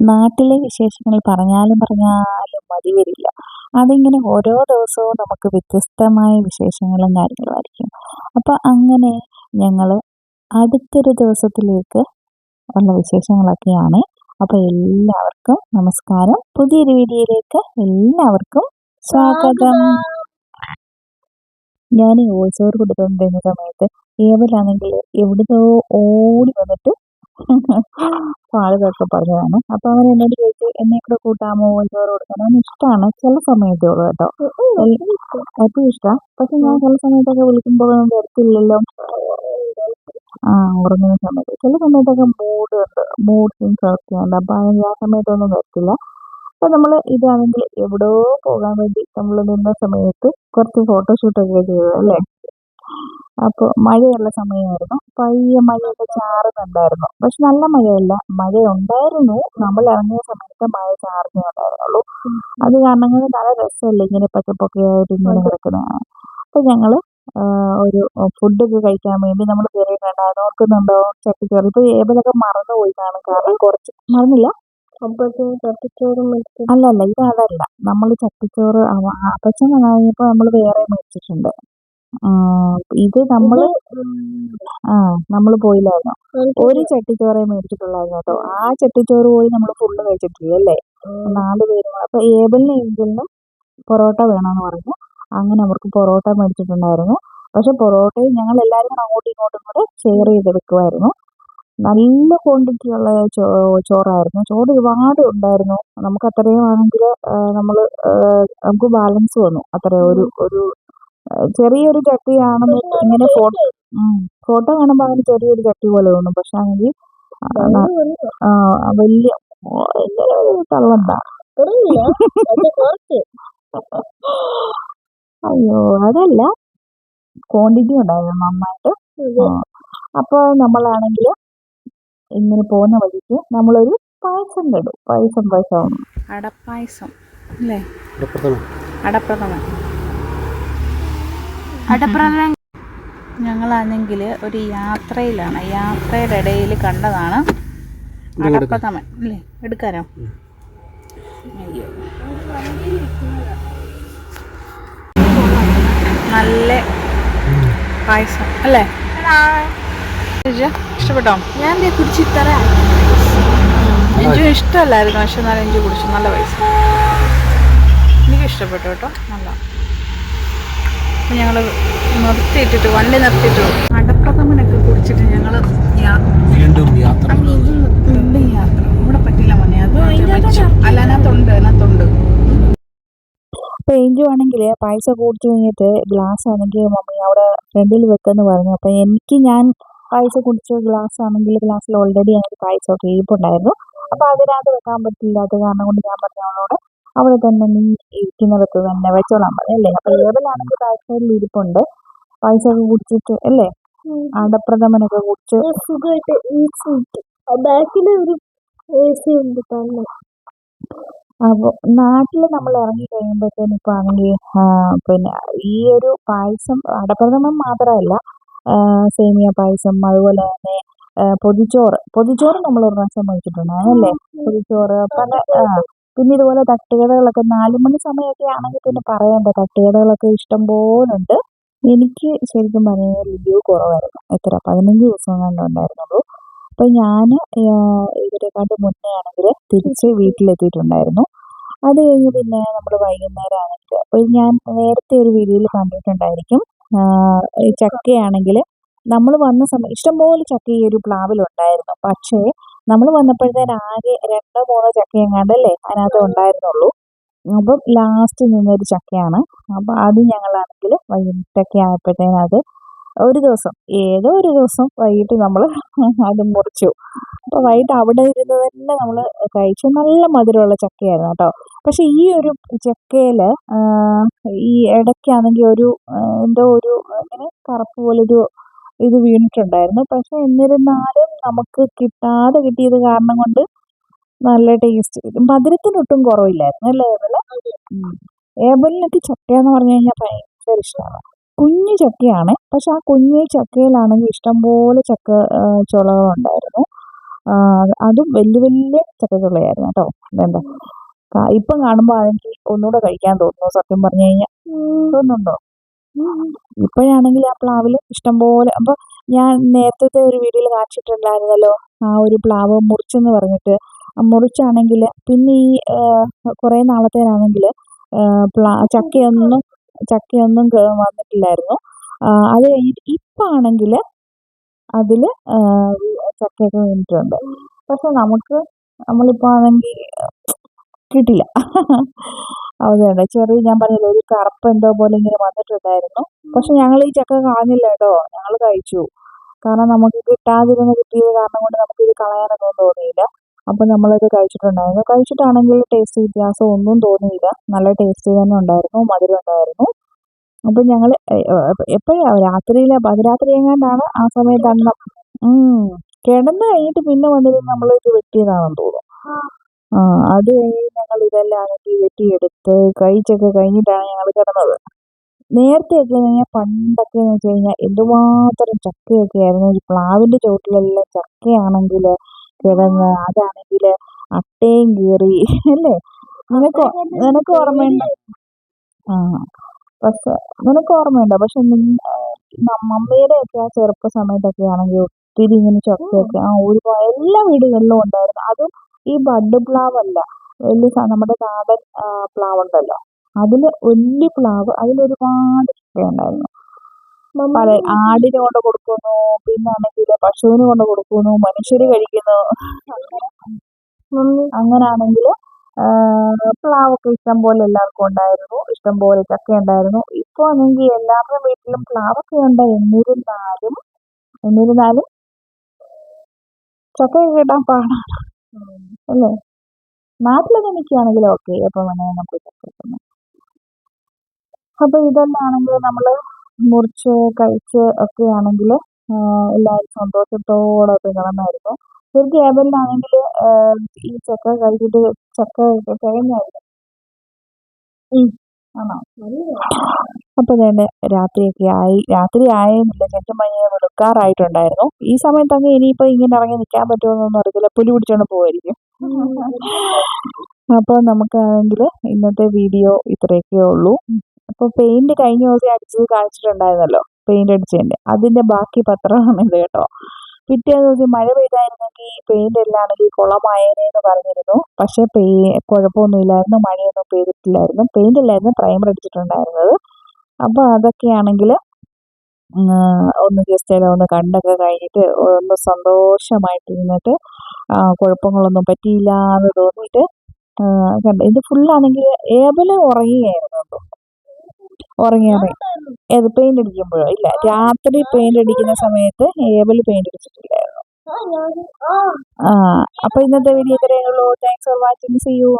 നാട്ടിലെ വിശേഷങ്ങൾ പറഞ്ഞാലും പറഞ്ഞാലും മതി വരില്ല. അതിങ്ങനെ ഓരോ ദിവസവും നമുക്ക് വ്യത്യസ്തമായ വിശേഷങ്ങളും കാര്യങ്ങളുമായിരിക്കും. അപ്പൊ അങ്ങനെ ഞങ്ങള് അടുത്തൊരു ദിവസത്തിലേക്ക് ഉള്ള വിശേഷങ്ങളൊക്കെയാണ്. അപ്പൊ എല്ലാവർക്കും നമസ്കാരം. പുതിയൊരു വീഡിയോയിലേക്ക് എല്ലാവർക്കും സ്വാഗതം. ഞാൻ വോയിസ് ഓവർ കൊടുത്തുകൊണ്ടിരുന്ന സമയത്ത് ഏവലാണെങ്കിൽ എവിടുന്നോ ഓടി വന്നിട്ട് ആളുകളൊക്കെ പറഞ്ഞതാണ്. അപ്പൊ അവൻ എന്നോട് ചോദിച്ചു എന്നെ കൂടെ കൂട്ടാമോ വോയിസ് ഓവർ കൊടുക്കാൻ. അവന് ഇഷ്ടമാണ് ചില സമയത്തേ ഉള്ളൂ കേട്ടോ. ഏറ്റവും ഇഷ്ടമാണ്. പക്ഷെ ഞാൻ ചില സമയത്തൊക്കെ വിളിക്കുമ്പോൾ വരത്തില്ലല്ലോ. ഉറങ്ങുന്ന സമയത്ത് ചില സമയത്തൊക്കെ മൂഡ് സ്വിങ്സ് ഒക്കെ ഉണ്ട്. അപ്പൊ ആ സമയത്തൊന്നും വരത്തില്ല. അപ്പൊ നമ്മൾ ഇതാണെങ്കിൽ എവിടോ പോകാൻ വേണ്ടി നമ്മൾ നിന്ന സമയത്ത് കുറച്ച് ഫോട്ടോഷൂട്ടൊക്കെ ചെയ്തു അല്ലേ. അപ്പോൾ മഴയുള്ള സമയമായിരുന്നു. പയ്യെ മഴയൊക്കെ ചാറുന്നുണ്ടായിരുന്നു. പക്ഷെ നല്ല മഴയല്ല, മഴ ഉണ്ടായിരുന്നു. നമ്മൾ ഇറങ്ങിയ സമയത്ത് മഴ ചാറുന്നേ ഉണ്ടായിരുന്നുള്ളൂ. അത് കാരണം കൊണ്ട് നല്ല രസമല്ലേ ഇങ്ങനെ പച്ചപ്പൊക്കെ ആയിട്ട് ഇങ്ങനെ കിടക്കുന്നതാണ്. അപ്പൊ ഞങ്ങള് ഒരു ഫുഡൊക്കെ കഴിക്കാൻ വേണ്ടി നമ്മൾ കയറിയിട്ടുണ്ടായിരുന്നു. ഓർക്കുന്നുണ്ടോ? ചട്ടിച്ചോറ്. ഇപ്പൊ ഏബലൊക്കെ മറന്നുപോയി കാണും. കാരണം കുറച്ച് മറന്നില്ല. അല്ലല്ല, ഇത് അതല്ല. നമ്മൾ ചട്ടിച്ചോറ് അപ്പച്ചൻ കഴിഞ്ഞപ്പോ നമ്മൾ വേറെ മേടിച്ചിട്ടുണ്ട്. ഇത് നമ്മൾ പോയില്ലായിരുന്നു. ഒരു ചട്ടിച്ചോറേ മേടിച്ചിട്ടുള്ളായിരുന്നു കേട്ടോ. ആ ചട്ടിച്ചോറ് പോയി നമ്മൾ ഫുള്ള് കഴിച്ചിട്ടില്ല അല്ലേ. 4 പേരും. അപ്പൊ ഏബലിനും പൊറോട്ട വേണമെന്ന് പറഞ്ഞു. അങ്ങനെ അവർക്ക് പൊറോട്ട മേടിച്ചിട്ടുണ്ടായിരുന്നു. പക്ഷെ പൊറോട്ടയും ഞങ്ങൾ എല്ലാവരും കൂടെ അങ്ങോട്ടും ഇങ്ങോട്ടും കൂടെ ഷെയർ ചെയ്തെടുക്കുമായിരുന്നു. നല്ല ക്വാണ്ടിറ്റി ഉള്ള ചോറായിരുന്നു. ചോറ് ഒരുപാട് ഉണ്ടായിരുന്നു. നമുക്ക് അത്രയും ആണെങ്കിൽ നമുക്ക് ബാലൻസ് വന്നു. അത്രയും ഒരു ചെറിയൊരു ചട്ടിയാണെന്ന് ഇങ്ങനെ ഫോട്ടോ കാണുമ്പോൾ അതിന് ചെറിയൊരു ചട്ടി പോലെ തോന്നും. പക്ഷെ ആണെങ്കിൽ വലിയ തള്ളണ്ട. അയ്യോ, അതല്ല, ക്വാണ്ടിറ്റി ഉണ്ടായിരുന്നു നന്നായിട്ട്. അപ്പോൾ നമ്മളാണെങ്കിൽ ഇങ്ങനെ പോകുന്ന വഴിക്ക് നമ്മളൊരു പായസം കേട്ടു. പായസം അടപ്പായസം അല്ലേ. അടപ്രഥമൻ ഞങ്ങളാണെങ്കിൽ ഒരു യാത്രയിലാണ്. യാത്രയുടെ ഇടയിൽ കണ്ടതാണ് അടപ്രഥമൻ അല്ലേ. എടുക്കാനോ? അയ്യോ, നല്ല പായസം അല്ലേ. ഇഷ്ടപ്പെട്ടോ? ഞാൻ കുടിച്ചിത്തറ എനിക്ക് ഇഷ്ടമല്ലായിരുന്നു. പക്ഷെ എന്നാലും എനിക്ക് കുടിച്ചു. നല്ല പായസം എനിക്ക് ഇഷ്ടപ്പെട്ടു കേട്ടോ. നല്ല. അപ്പം ഞങ്ങൾ വണ്ടി നിർത്തിയിട്ട് അടപ്രഥമനൊക്കെ കുടിച്ചിട്ട് ഞങ്ങൾ വീണ്ടും യാത്ര. ഇവിടെ പറ്റില്ല മോനെ. അത് അല്ല, അതിനകത്തുണ്ട്. പെയിൻറ്റും ആണെങ്കിൽ പായസം കുടിച്ചു കഴിഞ്ഞിട്ട് ഗ്ലാസ് ആണെങ്കിൽ മമ്മി അവിടെ ഫ്രണ്ടിൽ വെക്കെന്ന് പറഞ്ഞു. അപ്പം ഞാൻ പായസം കുടിച്ച ഗ്ലാസ് ആണെങ്കിൽ ഗ്ലാസ്സിൽ ഓൾറെഡി അതിന് പായസമൊക്കെ ഇരിപ്പുണ്ടായിരുന്നു. അപ്പം അതിനകത്ത് വെക്കാൻ പറ്റില്ലാത്ത കാരണം കൊണ്ട് ഞാൻ പറഞ്ഞു അവളോട് അവിടെ തന്നെ നീ ഇരിക്കുന്നിടത്ത് തന്നെ വെച്ചോളാൻ പറയല്ലേ. അപ്പൊ ഏബലാണെങ്കിൽ പായസത്തിൽ ഇരിപ്പുണ്ട്. പായസമൊക്കെ കുടിച്ചിട്ട് അല്ലേ, അടപ്രഥമനൊക്കെ കുടിച്ച് അപ്പോൾ നാട്ടിൽ നമ്മൾ ഇറങ്ങി കഴിയുമ്പോഴത്തേനും ഇപ്പൊ ആണെങ്കിൽ പിന്നെ ഈ ഒരു പായസം അടപ്രഥമൻ മാത്രമല്ല, സേമിയ പായസം, അതുപോലെ തന്നെ പൊതിച്ചോറ് നമ്മൾ ഒരു പ്രാവശ്യം മേടിച്ചിട്ടുണ്ടായിരുന്നല്ലേ. പൊതിച്ചോറ് പിന്നെ ഇതുപോലെ തട്ടുകടകളൊക്കെ 4 മണി സമയമൊക്കെ ആണെങ്കിൽ പിന്നെ പറയണ്ട, തട്ടുകടകളൊക്കെ ഇഷ്ടം പോലെ ഉണ്ട്. എനിക്ക് ശരിക്കും പറഞ്ഞാൽ റിവ്യൂ കുറവായിരുന്നു. 15 ദിവസം കണ്ടു ഉണ്ടായിരുന്നുള്ളൂ. അപ്പൊ ഞാൻ ഇവരെക്കാട്ട് മുന്നേ ആണെങ്കിൽ തിരിച്ച് വീട്ടിലെത്തിയിട്ടുണ്ടായിരുന്നു. അത് കഴിഞ്ഞ് പിന്നെ നമ്മൾ വൈകുന്നേരം ആണെങ്കിൽ, അപ്പോൾ ഞാൻ നേരത്തെ ഒരു വീഡിയോയിൽ കണ്ടിട്ടുണ്ടായിരിക്കും, ഈ ചക്കയാണെങ്കിൽ നമ്മൾ വന്ന സമയം ഇഷ്ടംപോലെ ചക്ക ഈ ഒരു പ്ലാവിലുണ്ടായിരുന്നു. പക്ഷേ നമ്മൾ വന്നപ്പോഴത്തേന് ആകെ 2-3 ചക്ക എങ്ങാണ്ടല്ലേ അതിനകത്ത് ഉണ്ടായിരുന്നുള്ളൂ. അപ്പം ലാസ്റ്റ് നിന്നൊരു ചക്കയാണ്. അപ്പം അത് ഞങ്ങളാണെങ്കിൽ വൈകിട്ടൊക്കെ ആയപ്പോഴത്തേനും അത് ഒരു ദിവസം വൈകിട്ട് നമ്മൾ അത് മുറിച്ചു. അപ്പോൾ വൈകിട്ട് അവിടെ ഇരുന്ന് തന്നെ നമ്മൾ കഴിച്ചു. നല്ല മധുരമുള്ള ചക്കയായിരുന്നു കേട്ടോ. പക്ഷെ ഈ ഒരു ചക്കയിൽ ഈ ഇടയ്ക്കാണെങ്കിൽ എന്തോ ഒരു ഇങ്ങനെ കറുപ്പ് പോലൊരു ഇത് വീണിട്ടുണ്ടായിരുന്നു. പക്ഷെ എന്നിരുന്നാലും നമുക്ക് കിട്ടിയത് കാരണം കൊണ്ട് നല്ല ടേസ്റ്റ്. മധുരത്തിനൊട്ടും കുറവില്ലായിരുന്നു അല്ലേ ഏബല്. ഏബലിനൊക്കെ ചക്ക എന്ന് പറഞ്ഞു കഴിഞ്ഞാൽ ഭയങ്കര ഇഷ്ടമാണ്. കുഞ്ഞു ചക്കയാണ്. പക്ഷെ ആ കുഞ്ഞു ചക്കയിലാണെങ്കിൽ ഇഷ്ടംപോലെ ചക്ക ചുളകളുണ്ടായിരുന്നു. അതും വലിയ വലിയ ചക്കച്ചുളയായിരുന്നു കേട്ടോ. ഇതെന്താ ഇപ്പം കാണുമ്പോൾ എനിക്ക് ഒന്നുകൂടെ കഴിക്കാൻ തോന്നുന്നു സത്യം പറഞ്ഞു കഴിഞ്ഞാൽ. തോന്നുന്നുണ്ടോ? ഇപ്പോഴാണെങ്കിൽ ആ പ്ലാവിൽ ഇഷ്ടംപോലെ അപ്പോൾ ഞാൻ നേരത്തെ ഒരു വീഡിയോയിൽ കാണിച്ചിട്ടുണ്ടായിരുന്നല്ലോ, ആ ഒരു പ്ലാവ് മുറിച്ചെന്ന് പറഞ്ഞിട്ട്. മുറിച്ചാണെങ്കിൽ പിന്നെ ഈ കുറേ നാളത്തേനാണെങ്കിൽ ചക്കയൊന്നും വന്നിട്ടില്ലായിരുന്നു. അത് കഴിഞ്ഞിട്ട് ഇപ്പം ആണെങ്കിൽ അതിൽ ചക്കയൊക്കെ വീണിട്ടുണ്ട്. പക്ഷെ നമ്മളിപ്പോൾ ആണെങ്കിൽ കിട്ടില്ല. അതുതന്നെ ചെറിയ ഞാൻ പറഞ്ഞില്ലേ ഒരു കറുപ്പ് എന്തോ പോലെ ഇങ്ങനെ വന്നിട്ടുണ്ടായിരുന്നു. പക്ഷെ ഞങ്ങൾ ഈ ചക്ക കളഞ്ഞില്ല കേട്ടോ, ഞങ്ങൾ കഴിച്ചു. കാരണം നമുക്ക് കിട്ടിയത് കാരണം കൊണ്ട് നമുക്കിത് കളയാനൊന്നും തോന്നിയില്ല. അപ്പം നമ്മളത് കഴിച്ചിട്ടുണ്ടായിരുന്നു. കഴിച്ചിട്ടാണെങ്കിൽ ടേസ്റ്റ് വ്യത്യാസം ഒന്നും തോന്നിയില്ല. നല്ല ടേസ്റ്റ് തന്നെ ഉണ്ടായിരുന്നു, മധുരം ഉണ്ടായിരുന്നു. അപ്പം ഞങ്ങൾ എപ്പോഴാണ് പാതിരാത്രി എങ്ങാണ്ടാണ് ആ സമയത്താണ് കിടന്ന് കഴിഞ്ഞിട്ട് പിന്നെ വന്നിട്ട് നമ്മളിത് വെട്ടിയതാണെന്ന് തോന്നുന്നു. അത് കഴിഞ്ഞ് ഞങ്ങൾ ഇതെല്ലാം വെട്ടിയെടുത്ത് കഴിച്ചൊക്കെ കഴിഞ്ഞിട്ടാണ് ഞങ്ങൾ കിടന്നത്. നേരത്തെയൊക്കെ കഴിഞ്ഞാൽ പണ്ടൊക്കെ എന്ന് വെച്ച് കഴിഞ്ഞാൽ എന്തുമാത്രം ചക്കയൊക്കെ ആയിരുന്നു. ഈ പ്ലാവിൻ്റെ ചോട്ടിലെല്ലാം ചക്കയാണെങ്കിൽ കിടന്ന്, അതാണെങ്കിൽ അട്ടയും കീറി അല്ലേ. നിനക്ക് ഓർമ്മയുണ്ടോ? ആ പക്ഷെ നിനക്ക് ഓർമ്മയുണ്ടോ? പക്ഷെ മമ്മിയുടെയൊക്കെ ആ ചെറുപ്പ സമയത്തൊക്കെ ആണെങ്കിൽ ഒത്തിരി ഇങ്ങനെ ചക്കയൊക്കെ ഒരുപാട് എല്ലാ വീടുകളിലും ഉണ്ടായിരുന്നു. അതും ഈ ബഡ് പ്ലാവല്ല, വലിയ നമ്മുടെ നാടൻ പ്ലാവുണ്ടല്ലോ, വലിയ പ്ലാവ്, അതിലൊരുപാട് ചക്കയുണ്ടായിരുന്നു. പല ആടിന് കൊണ്ട് കൊടുക്കുന്നു, പിന്നാണെങ്കിൽ പശുവിന് കൊണ്ട് കൊടുക്കുന്നു, മനുഷ്യർ കഴിക്കുന്നു. അങ്ങനാണെങ്കിൽ പ്ലാവൊക്കെ ഇഷ്ടം പോലെ എല്ലാവർക്കും ഉണ്ടായിരുന്നു, ഇഷ്ടം പോലെ ചക്ക ഉണ്ടായിരുന്നു. ഇപ്പോൾ ആണെങ്കിൽ എല്ലാവരുടെ വീട്ടിലും പ്ലാവൊക്കെ ഉണ്ട്. എന്നിരുന്നാലും ചക്കയൊക്കെ കിട്ടാൻ പാടാണ് അല്ലേ. നാട്ടിലൊക്കെ നിൽക്കുകയാണെങ്കിൽ ഓക്കെ, എപ്പോൾ വേണമെങ്കിൽ നമുക്ക് ചക്ക കിട്ടുന്നു. അപ്പോൾ ഇതെല്ലാം ആണെങ്കിൽ നമ്മൾ മുറിച്ച് കഴിച്ച് ഒക്കെ ആണെങ്കിൽ എല്ലാവരും സന്തോഷത്തോടെ ഒക്കെ കിടന്നായിരുന്നു. ശരിക്കും ഏബലിനാണെങ്കിൽ ഈ ചക്ക കഴിച്ചിട്ട് ചക്ക തികഞ്ഞായിരുന്നു. ആണോ? അപ്പോൾ തന്നെ രാത്രി ആയെന്നില്ല, ശരിക്കും പറഞ്ഞാൽ വെളുക്കാറായിട്ടുണ്ടായിരുന്നു. ഈ സമയത്തൊക്കെ ഇനിയിപ്പോൾ ഇങ്ങനെ ഇറങ്ങി നിൽക്കാൻ പറ്റുമോയെന്നൊന്നും അറിയത്തില്ല, പുലി പിടിച്ചോണ്ട് പോവായിരിക്കും. അപ്പോൾ നമുക്കാണെങ്കിൽ ഇന്നത്തെ വീഡിയോ ഇത്രയൊക്കെ ഉള്ളൂ. അപ്പോൾ പെയിന്റ് കഴിഞ്ഞ ദിവസം അടിച്ചത് കാണിച്ചിട്ടുണ്ടായിരുന്നല്ലോ, പെയിന്റ് അടിച്ചതിൻ്റെ അതിൻ്റെ ബാക്കി പത്രമാണ് ഇത് കേട്ടോ. പിറ്റേ ദിവസം മഴ പെയ്തായിരുന്നെങ്കിൽ ഈ പെയിന്റ് എല്ലാം ആണെങ്കിൽ കുളമായേനെന്ന് പറഞ്ഞിരുന്നു. പക്ഷേ കുഴപ്പമൊന്നുമില്ലായിരുന്നു, മഴയൊന്നും പെയ്തിട്ടില്ലായിരുന്നു. പെയിന്റ് അല്ലായിരുന്നു പ്രൈമർ അടിച്ചിട്ടുണ്ടായിരുന്നത്. അപ്പോൾ അതൊക്കെയാണെങ്കിൽ ഒന്ന് ജസ്റ്റ് എല്ലാം ഒന്ന് കണ്ടൊക്കെ കഴിഞ്ഞിട്ട് ഒന്ന് സന്തോഷമായിട്ടിരുന്നിട്ട് കുഴപ്പങ്ങളൊന്നും പറ്റിയില്ല എന്ന് തോന്നിയിട്ട് ഇത് ഫുള്ളാണെങ്കിൽ ഏബല് ഉറങ്ങിയായിരുന്നു. ഏത് പെയിന്റ് അടിക്കുമ്പോഴോ? ഇല്ല, രാത്രി പെയിന്റ് അടിക്കുന്ന സമയത്ത് ഏബല് പെയിന്റ് അടിച്ചിട്ടില്ലായിരുന്നു. അപ്പോൾ ഇന്നത്തെ വീഡിയോ ഇത്രയേ ഉള്ളൂ. Thanks for watching. See U.